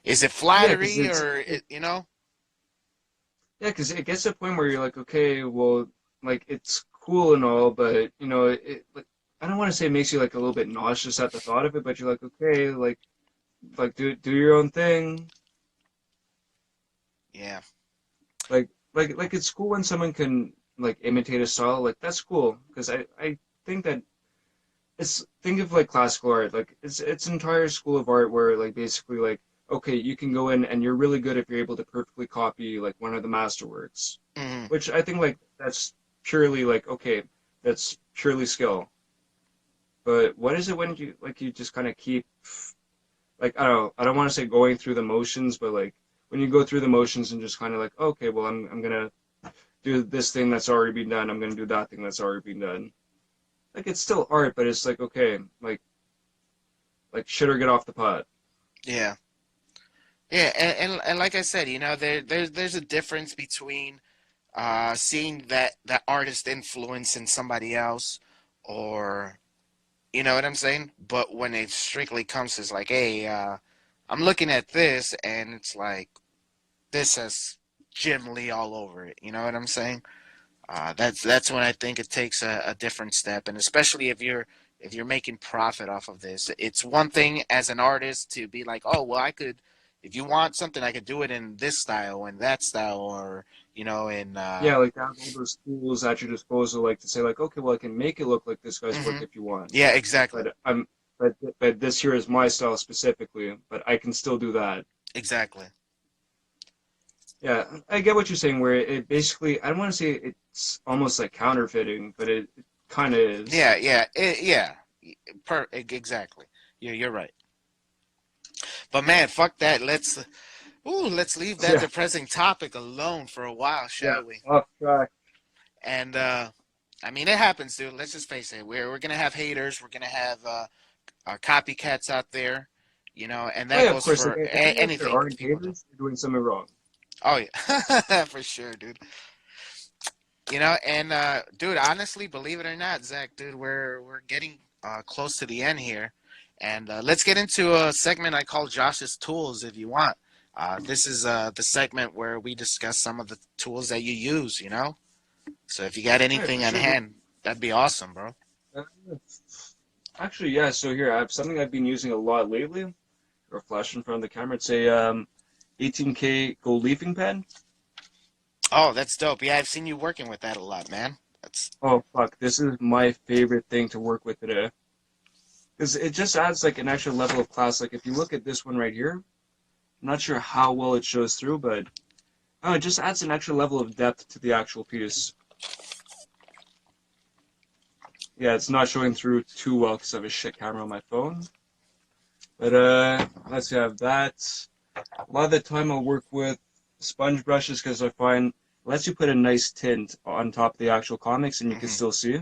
is it Yeah, because flattery it's or it. yeah, because it gets to a point where you're like, okay, well, like it's cool and all, but like, I don't want to say it makes you like a little bit nauseous at the thought of it, but you're like, okay, like do your own thing. Yeah. Like it's cool when someone can like imitate a style, like that's cool. Because I think that it's think of like classical art, like it's an entire school of art where like basically like okay, you can go in and you're really good if you're able to perfectly copy like one of the masterworks, Hmm. which I think like that's purely like okay, that's purely skill. But what is it when you just kind of keep like I don't want to say going through the motions, but like when you go through the motions and just kind of like okay, well I'm gonna do this thing that's already been done. I'm gonna do that thing that's already been done. Like it's still art, but it's like okay, like shit or get off the pot. Yeah. Yeah, and like I said, there's a difference between seeing that artist influence in somebody else, or you know what I'm saying? But when it strictly comes to like, hey, I'm looking at this and it's like this has Jim Lee all over it. You know what I'm saying? That's when I think it takes a different step, and especially if you're making profit off of this, it's one thing as an artist to be like, oh well, I could, if you want something, I could do it in this style and that style, or in Yeah, like to have all those tools at your disposal, like to say like okay, well I can make it look like this guy's work hmm if you want, yeah, exactly, but but this here is my style specifically, but I can still do that. exactly. Yeah, I get what you're saying. Where it basically, I don't want to say it's almost like counterfeiting, but it kind of is. Yeah, yeah, exactly. You're right. But man, fuck that. Let's leave that Yeah, depressing topic alone for a while, yeah, shall we? off track. And I mean, it happens, dude. Let's just face it. We're gonna have haters. We're gonna have copycats out there, and Oh that yeah, of goes course. Like for I think if there anything aren't people do. haters, you're doing something wrong. Oh yeah, for sure, dude. And dude, honestly, believe it or not, Zach, dude, we're getting close to the end here, and let's get into a segment I call Josh's Tools, if you want. This is the segment where we discuss some of the tools that you use. So if you got Oh yeah, for anything on sure. Go. hand, that'd be awesome, bro. Uh, Actually, yeah. So here I have something I've been using a lot lately. Or flash in front of the camera. It's a 18K gold leafing pen. Oh, that's dope. Yeah, I've seen you working with that a lot, man. That's Oh fuck, this is my favorite thing to work with today. Because it just adds like an extra level of class. Like if you look at this one right here, I'm not sure how well it shows through, but oh, it just adds an extra level of depth to the actual piece. Yeah, it's not showing through too well because I have a shit camera on my phone. But let's have that. A lot of the time I'll work with sponge brushes because I find it lets you put a nice tint on top of the actual comics and you can hmm still see.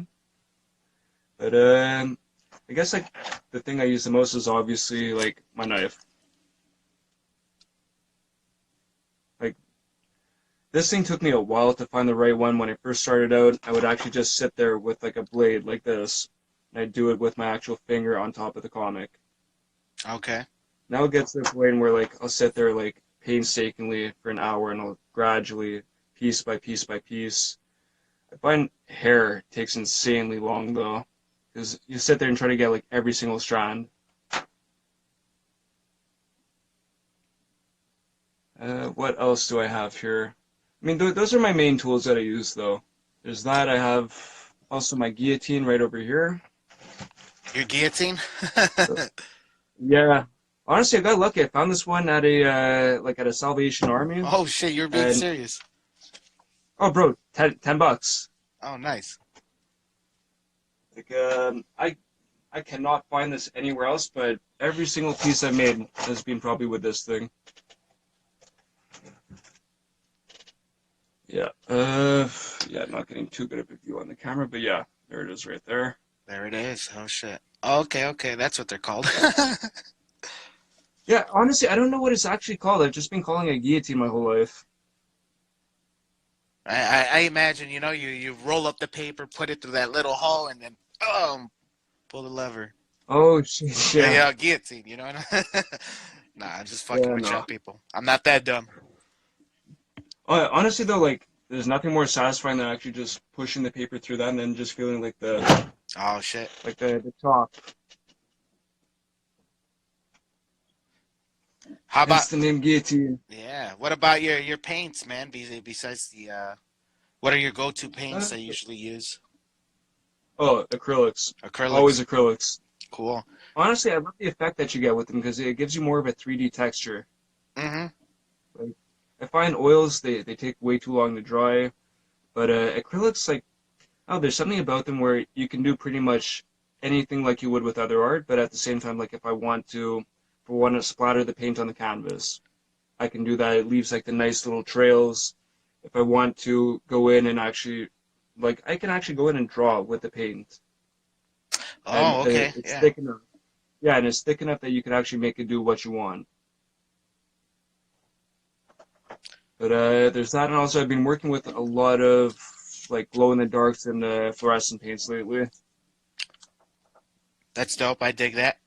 But I guess like the thing I use the most is obviously like my knife. Like this thing took me a while to find the right one. When I first started out, I would actually just sit there with like a blade like this, and I'd do it with my actual finger on top of the comic. Okay. Now it gets to the point where like I'll sit there like painstakingly for an hour, and I'll gradually, piece by piece by piece. I find hair takes insanely long though, because you sit there and try to get like every single strand. What else do I have here? I mean, those are my main tools that I use, though. There's that. I have also my guillotine right over here. Your guillotine? Yeah, honestly, I got lucky. I found this one at a like at a Salvation Army, Oh shit, you're being and serious. oh, bro, ten bucks. Oh, nice. Like, I cannot find this anywhere else, but every single piece I've made has been probably with this thing. Yeah. yeah, not getting too good of a view on the camera, but yeah, there it is right there. There it is. Oh shit. Okay, okay, that's what they're called. Yeah, honestly, I don't know what it's actually called. I've just been calling it a guillotine my whole life. I imagine, you roll up the paper, put it through that little hole, and then pull the lever. Oh shit, yeah. Yeah, guillotine. You know what Nah, I'm just fucking Yeah, with young no. people. I'm not that dumb. Honestly though, like there's nothing more satisfying than actually just pushing the paper through that and then just feeling Oh shit. the top. How about Hence the name guillotine. yeah? What about your paints, man? Besides the what are your go-to Uh, paints that you usually use? oh, acrylics. Acrylics. Always acrylics. Cool. Honestly, I love the effect that you get with them because it gives you more of a 3D texture. Mm-hmm. Like I find oils they take way too long to dry, but acrylics like oh, there's something about them where you can do pretty much anything like you would with other art, but at the same time, like if I want to, for one, to splatter the paint on the canvas, I can do that. It leaves like the nice little trails. If I want to go in and actually, like I can actually go in and draw with the paint, and Oh, okay. it's Yeah. thick enough. Yeah, and it's thick enough that you can actually make it do what you want. But there's that, and also I've been working with a lot of like glow in the darks and fluorescent paints lately. That's dope. I dig that.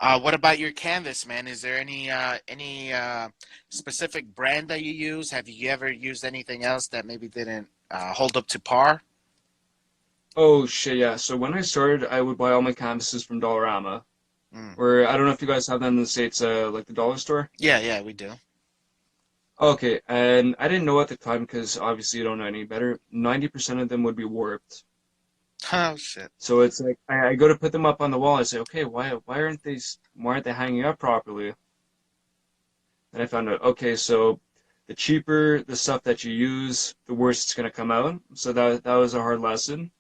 What about your canvas, man? Is there any specific brand that you use? Have you ever used anything else that maybe didn't hold up to par? Oh shit, yeah. So when I started, I would buy all my canvases from Dollarama, Mm. or I don't know if you guys have them in the States, like the dollar store. Yeah, yeah, we do. Okay, and I didn't know at the time because obviously you don't know any better. 90% of them would be warped. Oh shit. So it's like I go to put them up on the wall. I say, okay, why aren't they hanging up properly? And I found out, okay, so the cheaper the stuff that you use, the worse it's gonna come out. So that was a hard lesson.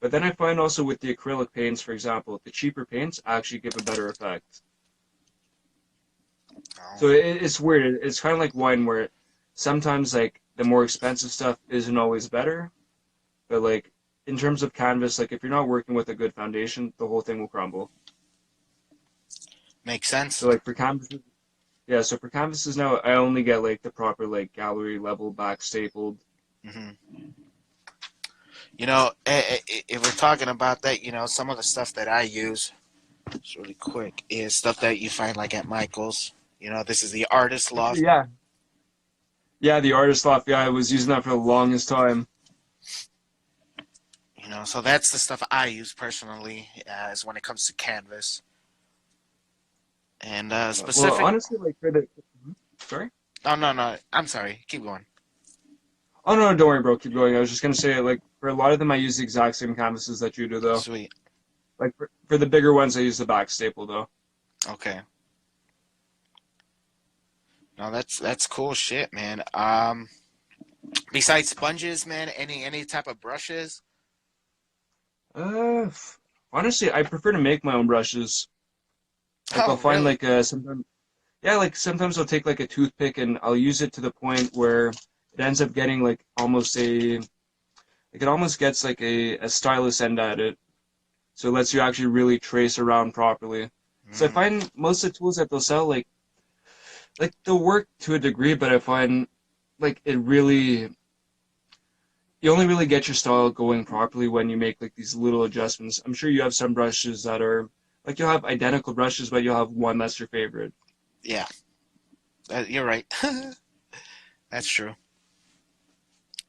But then I find also with the acrylic paints, for example, the cheaper paints actually give a better effect. Oh. So it's weird. It's kind of like wine, where sometimes like the more expensive stuff isn't always better, but like in terms of canvas, like if you're not working with a good foundation, the whole thing will crumble. Makes sense. So like for canvases, yeah. So for canvases now, I only get like the proper like gallery level back stapled. Hmm. If we're talking about that, some of the stuff that I use, just really quick, is stuff that you find like at Michael's. This is the artist Actually, loft. yeah, yeah. The artist loft, yeah, I was using that for the longest time. So that's the stuff I use personally, is when it comes to canvas and Well, specific. honestly, like for the sorry. Oh no, no, I'm sorry. Keep going. Oh no, don't worry, bro. Keep going. I was just gonna say, like, for a lot of them, I use the exact same canvases that you do, though. Sweet. Like for the bigger ones, I use the back staple, though. Okay. No, that's cool shit, man. Besides sponges, man, any type of brushes? Uh, honestly, I prefer to make my own brushes. Like, I'll Oh, find really? like sometimes, yeah, like sometimes I'll take like a toothpick and I'll use it to the point where it ends up getting like it almost gets like a stylus end at it. So it lets you actually really trace around properly. So I Mm, find most of the tools that they'll sell, like they'll work to a degree, but I find like you only really get your style going properly when you make like these little adjustments. I'm sure you have some brushes that are like you'll have identical brushes, but you'll have one that's your favorite. yeah, you're right. That's true.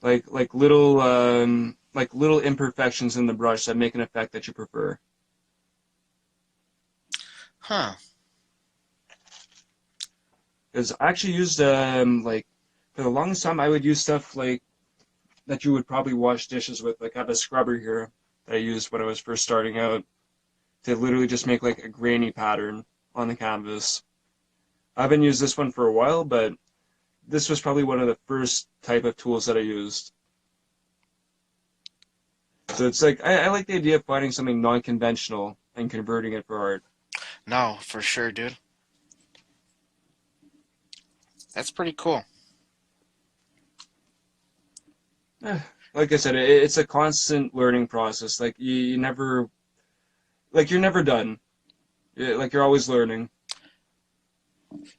Like little imperfections in the brush that make an effect that you prefer. Huh. Because I actually used like for the longest time I would use stuff like that you would probably wash dishes with. Like I have a scrubber here that I used when I was first starting out to literally just make like a grainy pattern on the canvas. I haven't used this one for a while, but this was probably one of the first type of tools that I used. So it's like I like the idea of finding something non-conventional and converting it for art. No, for sure, dude. That's pretty cool. eh, like I said, it's a constant learning process. Like you never, like you're never done. Like you're always learning.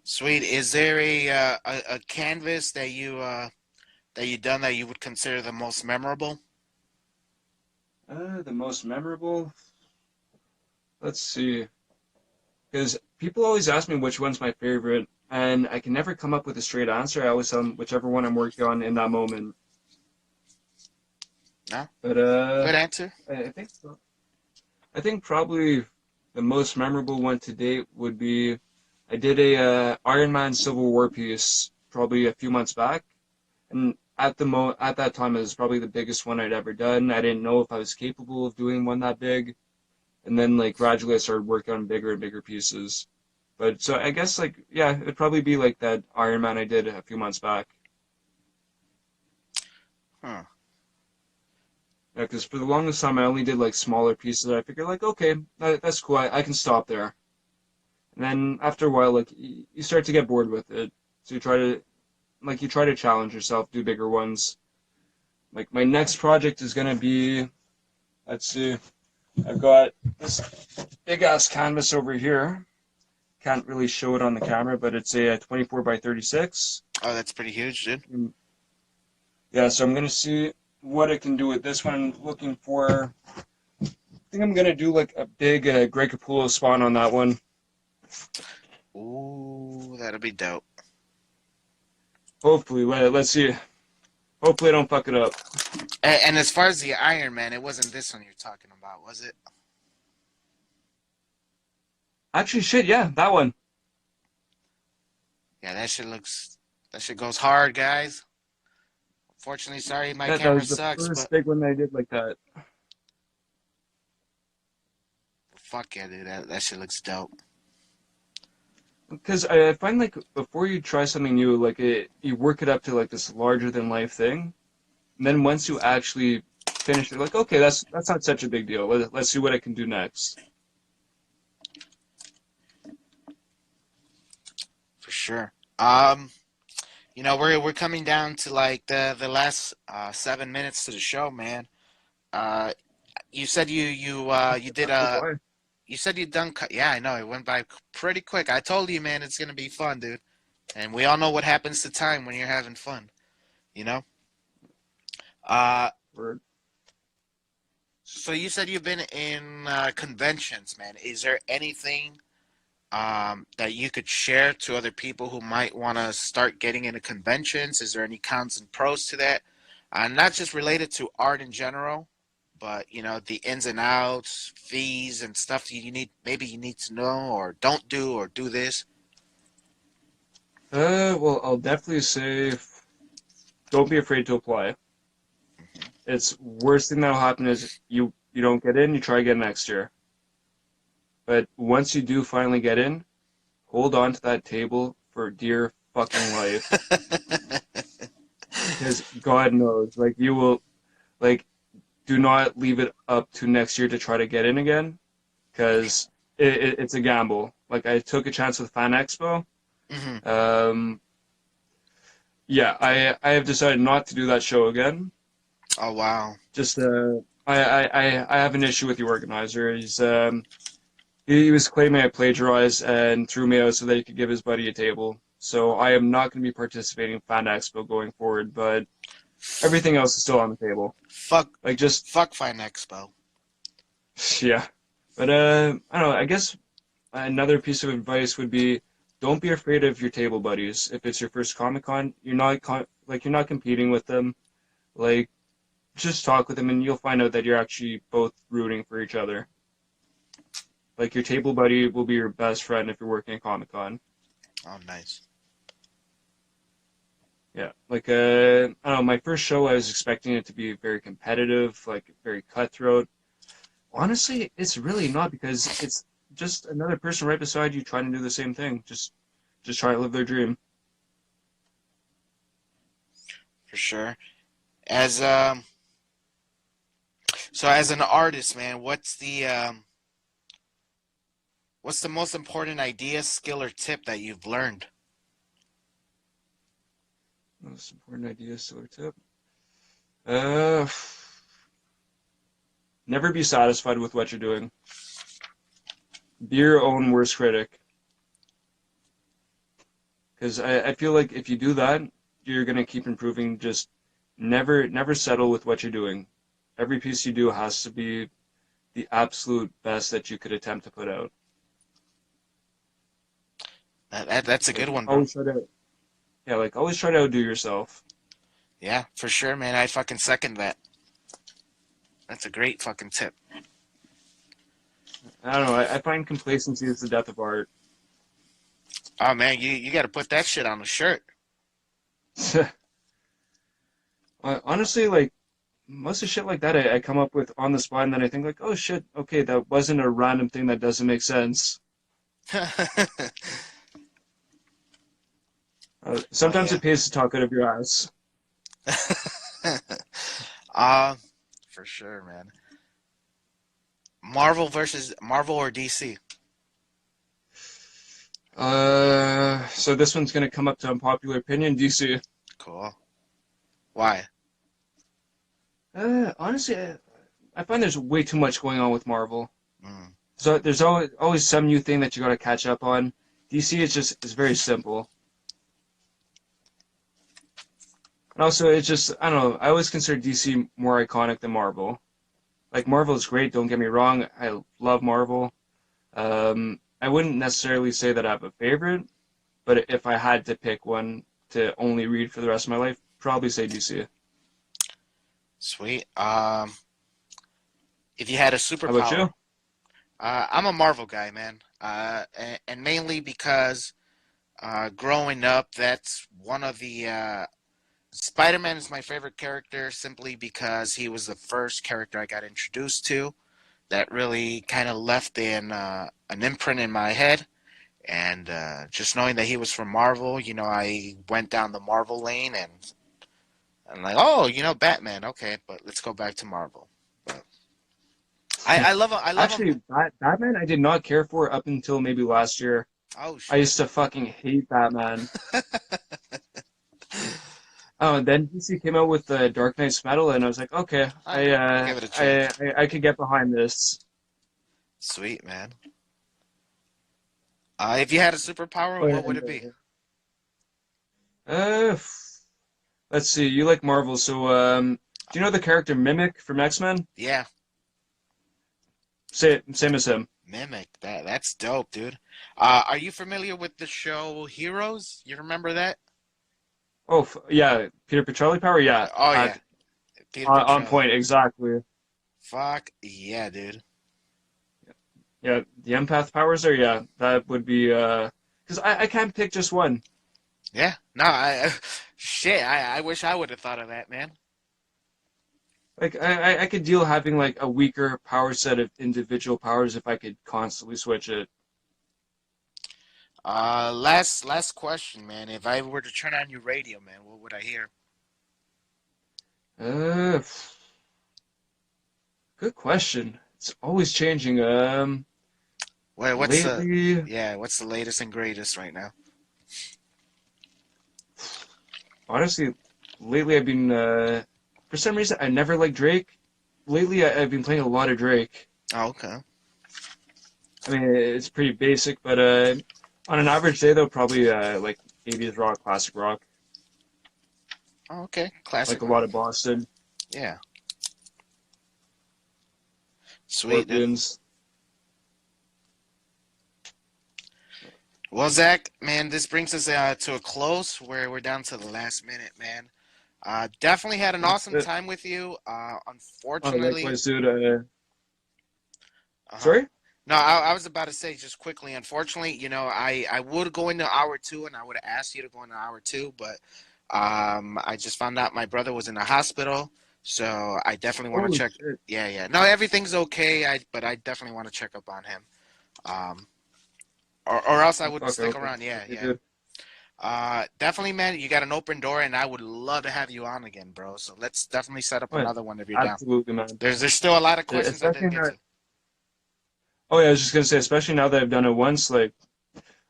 Sweet. Is there a canvas that you done that you would consider the most memorable? The most memorable. Let's see, because people always ask me which one's my favorite, and I can never come up with a straight answer. I always tell them whichever one I'm working on in that moment. No, But good answer. I think I think probably the most memorable one to date would be I did a Iron Man Civil War piece probably a few months back, and at that time it was probably the biggest one I'd ever done. I didn't know if I was capable of doing one that big, and then like gradually I started working on bigger and bigger pieces. But so I guess like yeah, it'd probably be like that Iron Man I did a few months back. Huh. Yeah, because for the longest time I only did like smaller pieces. I figured like okay, that's cool. I can stop there. And then after a while, like you start to get bored with it, so you try to challenge yourself, do bigger ones. Like my next project is gonna be, let's see, I've got this big ass canvas over here. Can't really show it on the camera, but it's a 24 by 36. Oh, that's pretty huge, dude. Yeah, so I'm gonna see what I can do with this one. I'm looking for. I think I'm gonna do like a big Greg Capullo spawn on that one. Ooh, that'll be dope. Hopefully, let's see. Hopefully, I don't fuck it up. And as far as the Iron Man, it wasn't this one you're talking about, was it? Actually, shit, yeah, that one. Yeah, that shit goes hard, guys. Fortunately, sorry my That camera was the sucks, first but big one that I did like that. fuck yeah, dude, that shit looks dope. Because I find like before you try something new, like you work it up to like this larger than life thing, and then once you actually finish it, like okay, that's not such a big deal. Let's see what I can do next. For sure. We're coming down to like the last 7 minutes to the show, man. Uh, you said you did That goes a by. you said you done yeah, I know it went by pretty quick. I told you, man, it's gonna be fun, dude. And we all know what happens to time when you're having fun, you know. Uh, Word. so you said you've been in conventions, man. Is there anything that you could share to other people who might want to start getting into conventions? Is there any cons and pros to that? Not just related to art in general, but the ins and outs, fees, and stuff that you need to know or don't do or do this. Well, I'll definitely say don't be afraid to apply. It's worst thing that'll happen is you don't get in, you try again next year. But once you do finally get in, hold on to that table for dear fucking life. Because God knows, like you will, like, do not leave it up to next year to try to get in again, because it's a gamble. Like I took a chance with Fan Expo. Hmm. Um, yeah, I have decided not to do that show again. Oh wow. Just I have an issue with the organizer. He was claiming I plagiarized and threw me out so that he could give his buddy a table. So I am not going to be participating in Fan Expo going forward, but everything else is still on the table. Fuck, Like just fuck Fine Expo. yeah. But I don't know. I guess another piece of advice would be don't be afraid of your table buddies. If it's your first Comic Con, you're not competing with them. Like just talk with them and you'll find out that you're actually both rooting for each other. Like your table buddy will be your best friend if you're working at Comic Con. Oh nice. Yeah, like I don't know. My first show, I was expecting it to be very competitive, like very cutthroat. Honestly, it's really not because it's just another person right beside you trying to do the same thing. Just trying to live their dream. For sure. As so as an artist, man, what's the most important idea, skill, or tip that you've learned? Most important idea, still or tip. Uh, Never be satisfied with what you're doing. Be your own worst critic. Because I feel like if you do that, you're gonna keep improving. Just never settle with what you're doing. Every piece you do has to be the absolute best that you could attempt to put out. That's a good Like one, bro. always try to, yeah, like always try to outdo yourself. Yeah, for sure, man. I fucking second that. That's a great fucking tip. I don't know. I find complacency is the death of art. Oh man, you got to put that shit on a shirt. Honestly, like most of shit like that, I come up with on the spot, and then I think like, oh shit, okay, that wasn't a random thing that doesn't make sense. Oh Sometimes yeah. it pays to talk out of your ass. uh, for sure, man. Marvel versus Marvel or DC? So this one's gonna come up to unpopular opinion, DC. Cool. Why? Honestly, I find there's way too much going on with Marvel. Mm. So there's always some new thing that you gotta catch up on. DC is very simple. And also, it's just, I don't know, I always consider DC more iconic than Marvel. Like, Marvel is great, don't get me wrong, I love Marvel. I wouldn't necessarily say that I have a favorite, but if I had to pick one to only read for the rest of my life, probably say DC. Sweet. If you had a How about superpower, you? I'm a Marvel guy, man. And mainly because growing up, that's one of the Spider-Man is my favorite character simply because he was the first character I got introduced to that really kind of left an imprint in my head. And just knowing that he was from Marvel, I went down the Marvel lane and I'm like, oh, Batman. Okay, but let's go back to Marvel. But I love him. I love him. Actually, Batman I did not care for up until maybe last year. Oh I shit. used to fucking hate Batman. Oh, and then DC came out with the Dark Knight's Metal, and I was like, okay, I'll give it a chance. I could get behind this. Sweet man. If you had a superpower, what would it be? Uh, let's see. You like Marvel, so do you know the character Mimic from X-Men? Yeah, Same as him. Mimic. That's dope, dude. Are you familiar with the show Heroes? You remember that? Oh, yeah, Peter Petrelli power. Yeah, Oh yeah, Peter on Petrelli. point, exactly. Fuck yeah, dude. Yeah, the empath powers are. Yeah, that would be. Because I can't pick just one. Yeah. No, I shit. I wish I would have thought of that, man. Like I could deal having like a weaker power set of individual powers if I could constantly switch it. Last question, man. If I were to turn on your radio, man, what would I hear? Uh, Good question. It's always changing. Wait, Lately, what's the latest and greatest right now? honestly, lately I've been for some reason I never liked Drake. Lately I've been playing a lot of Drake. Oh, okay. I mean it's pretty basic, but on an average day though, probably like 80s rock, classic rock, Oh, okay. Classic like a rock. lot of Boston, Yeah. Sweet, dude. Scorpions. Well, Zach, man, this brings us to a close where we're down to the last minute, man. Definitely had an awesome Uh, time with you. oh, Unfortunately, likewise, dude. uh-huh. Sorry? No, I was about to say just quickly. Unfortunately, I would go into hour two, and I would have asked you to go into hour two, but I just found out my brother was in the hospital, so I definitely want to Holy check. shit. Yeah, yeah. No, everything's okay. But I definitely want to check up on him. Um, or else I would Okay, stick okay, around. Yeah, okay, yeah. dude. Definitely, man. You got an open door, and I would love to have you on again, bro. So let's definitely set up What? another one if you're down. Absolutely, man. There's still a lot of questions I Especially didn't get now. to. Oh yeah, I was just gonna say, especially now that I've done it once, like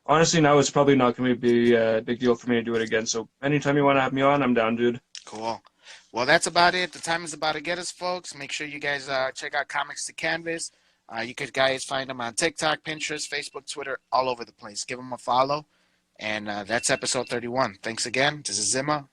honestly, now it's probably not gonna be a big deal for me to do it again. So anytime you want to have me on, I'm down, dude. Cool. Well, that's about it. The time is about to get us, folks. Make sure you guys check out Comics to Canvas. You could guys find them on TikTok, Pinterest, Facebook, Twitter, all over the place. Give them a follow. And that's episode 31. Thanks again. This is Zima.